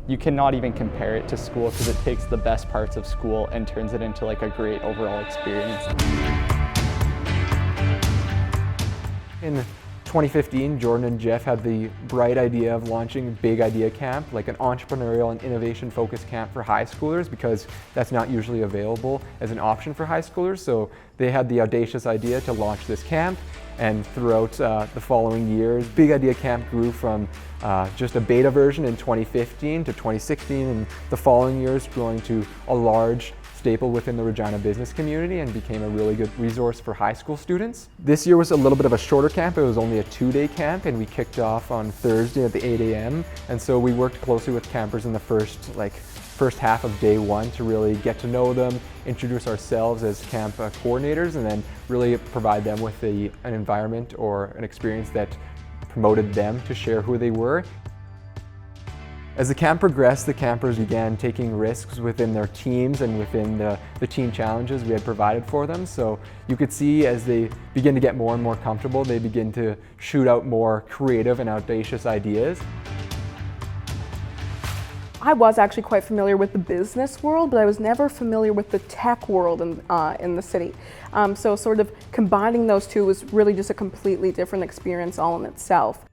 you cannot even compare it to school because it takes the best parts of school and turns it into like a great overall experience. In 2015, Jordan and Jeff had the bright idea of launching Big Idea Camp, like an entrepreneurial and innovation-focused camp for high schoolers, because that's not usually available as an option for high schoolers. So they had the audacious idea to launch this camp, and throughout the following years, Big Idea Camp grew from just a beta version in 2015 to 2016, and the following years growing to a large staple within the Regina business community and became a really good resource for high school students. This year was a little bit of a shorter camp. It was only a 2-day camp, and we kicked off on Thursday at the 8 a.m. And so we worked closely with campers in the first half of day one to really get to know them, introduce ourselves as camp coordinators, and then really provide them with an environment or an experience that promoted them to share who they were. As the camp progressed, the campers began taking risks within their teams and within the team challenges we had provided for them. So you could see as they begin to get more and more comfortable, they begin to shoot out more creative and audacious ideas. I was actually quite familiar with the business world, but I was never familiar with the tech world in the city. So sort of combining those two was really just a completely different experience all in itself.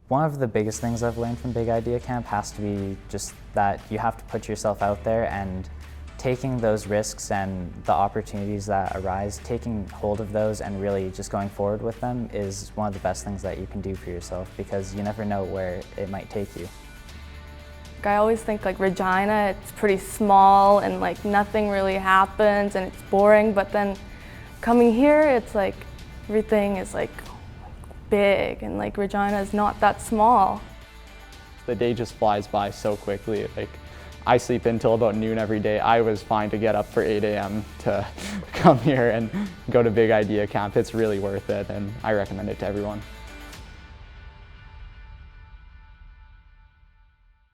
One of the biggest things I've learned from Big Idea Camp has to be just that you have to put yourself out there, and taking those risks and the opportunities that arise, taking hold of those and really just going forward with them is one of the best things that you can do for yourself, because you never know where it might take you. I always think like Regina, it's pretty small and like nothing really happens and it's boring, but then coming here, it's like everything is like big, and like Regina is not that small. The day just flies by so quickly. Like, I sleep until about noon every day. I was fine to get up for 8 a.m. to come here and go to Big Idea Camp. It's really worth it, and I recommend it to everyone.